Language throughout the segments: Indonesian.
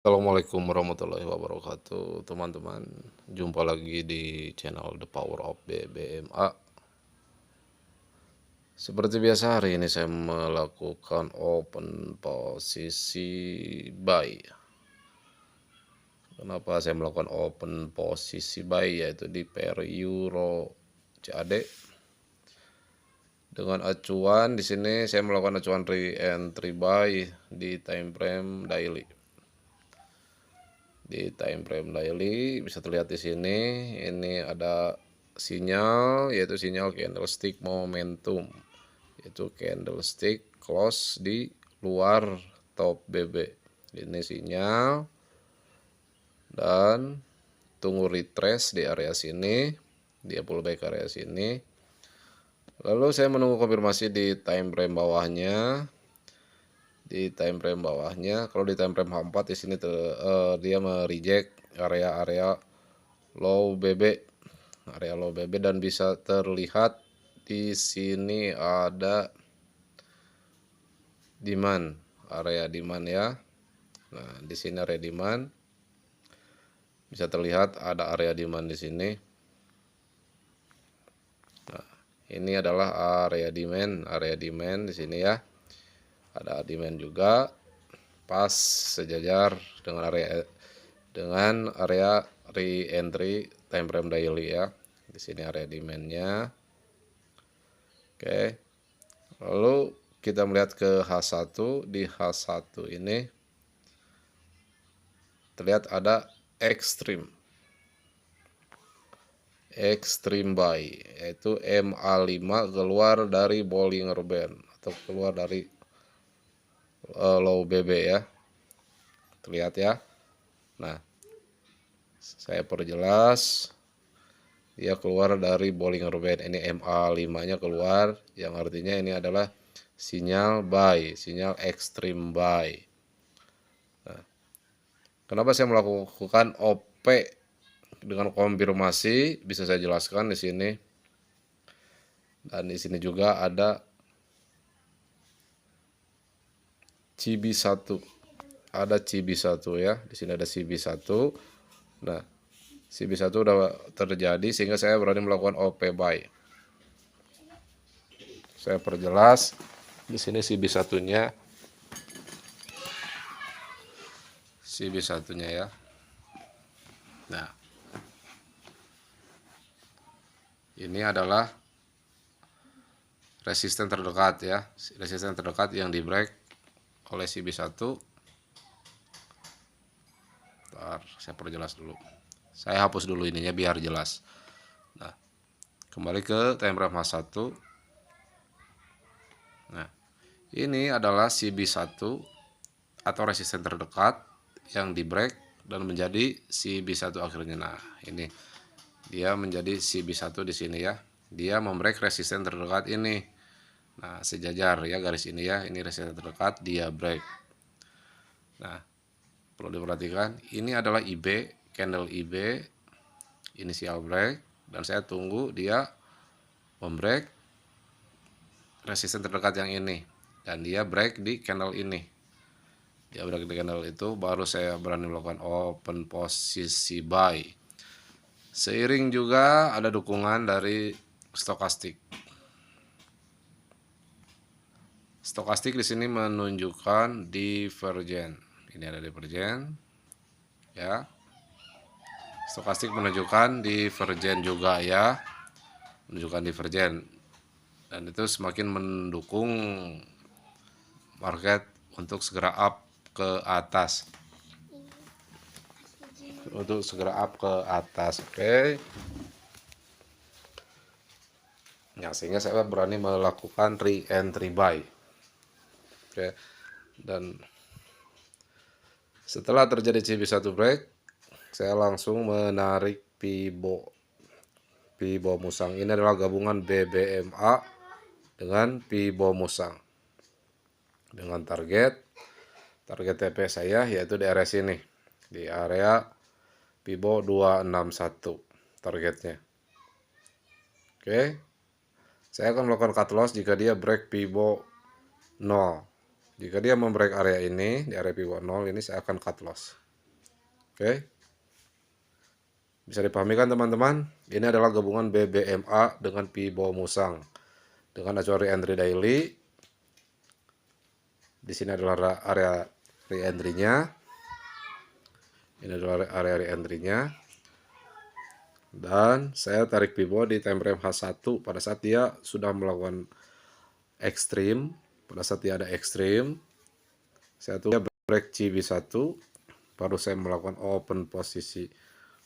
Assalamualaikum warahmatullahi wabarakatuh, teman-teman. Jumpa lagi di channel The Power of BBMA. Seperti biasa, hari ini saya melakukan open posisi buy. Kenapa saya melakukan open posisi buy, yaitu di pair euro CAD dengan acuan di sini saya melakukan acuan re-entry buy di time frame daily. Di time frame daily bisa terlihat di sini, ini ada sinyal, yaitu sinyal candlestick momentum, yaitu candlestick close di luar top BB. Ini sinyal, dan tunggu retrace di area sini, dia pullback area sini. Lalu saya menunggu konfirmasi di time frame bawahnya. Di time frame bawahnya, kalau di time frame H4 di sini dia mereject area-area low BB, area low BB, dan bisa terlihat di sini ada demand, area demand ya. Nah, di sini area demand. Bisa terlihat ada area demand di sini. Nah, ini adalah area demand di sini ya. Ada demand juga pas sejajar dengan area re-entry time frame daily ya. Di sini area demandnya. Oke. Lalu kita melihat ke H1. Di H1 ini terlihat ada extreme buy, yaitu MA5 keluar dari Bollinger Band atau keluar dari low BB ya. Terlihat ya. Nah, saya perjelas, dia keluar dari Bollinger Band. Ini MA5 nya keluar, yang artinya ini adalah sinyal buy, sinyal extreme buy. Nah, kenapa saya melakukan OP dengan konfirmasi, bisa saya jelaskan di sini. Dan di sini juga ada CB1. Ada CB1 ya. Di sini ada CB1. Nah, CB1 udah terjadi sehingga saya berani melakukan OP buy. Saya perjelas di sini CB1-nya. CB1-nya ya. Nah, ini adalah resisten terdekat ya. Resisten terdekat yang di break oleh CB1. Bentar, saya perjelas dulu. Saya hapus dulu ininya biar jelas. Nah, kembali ke time frame H1. Nah, ini adalah CB1 atau resisten terdekat yang di break dan menjadi CB1 akhirnya. Nah, ini dia menjadi CB1 di sini ya. Dia membreak resisten terdekat ini. Nah, sejajar ya garis ini ya. Ini resisten terdekat, dia break. Nah, perlu diperhatikan, ini adalah IB, candle IB, initial break, dan saya tunggu dia membreak resisten terdekat yang ini, dan dia break di candle ini. Dia break di candle itu, baru saya berani melakukan open posisi buy. Seiring juga ada dukungan dari stokastik. Stokastik di sini menunjukkan divergen. Ini ada divergen ya. Stokastik menunjukkan divergen juga ya. Menunjukkan divergen. Dan itu semakin mendukung market untuk segera up ke atas. Untuk segera up ke atas, oke. Ya, sehingga saya berani melakukan re-entry buy. Oke. Dan setelah terjadi CB1 break, saya langsung menarik Pibo Musang. Ini adalah gabungan BBMA dengan Pibo Musang. Dengan target TP saya yaitu di area sini. Di area Pibo 261 targetnya. Oke. Saya akan melakukan cut loss jika dia break Pibo 0. Jika dia membreak area ini, di area Pibo 0 ini saya akan cut loss. Oke. Bisa dipahami kan teman-teman? Ini adalah gabungan BBMA dengan Pibo Musang. Dengan acuan re-entry daily. Di sini adalah area re-entry-nya. Ini adalah area re-entry-nya. Dan saya tarik Pibo di time frame H1 pada saat dia sudah melakukan ekstrim. Pada saat dia ada ekstrim, saya tunggu break CB1, baru saya melakukan open posisi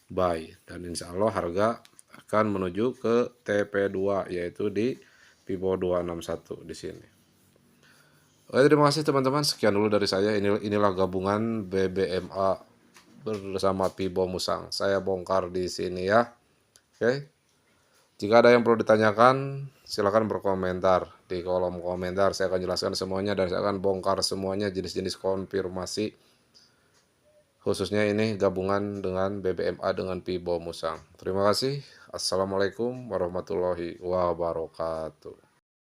buy, dan insya Allah harga akan menuju ke TP2 yaitu di Pibo 261 di sini. Oke, terima kasih teman-teman, sekian dulu dari saya. Inilah gabungan BBMA bersama Pibo Musang. Saya bongkar di sini ya. Oke. Jika ada yang perlu ditanyakan, silakan berkomentar di kolom komentar. Saya akan jelaskan semuanya dan saya akan bongkar semuanya jenis-jenis konfirmasi. Khususnya ini gabungan dengan BBMA dengan Pibo Musang. Terima kasih. Assalamualaikum warahmatullahi wabarakatuh.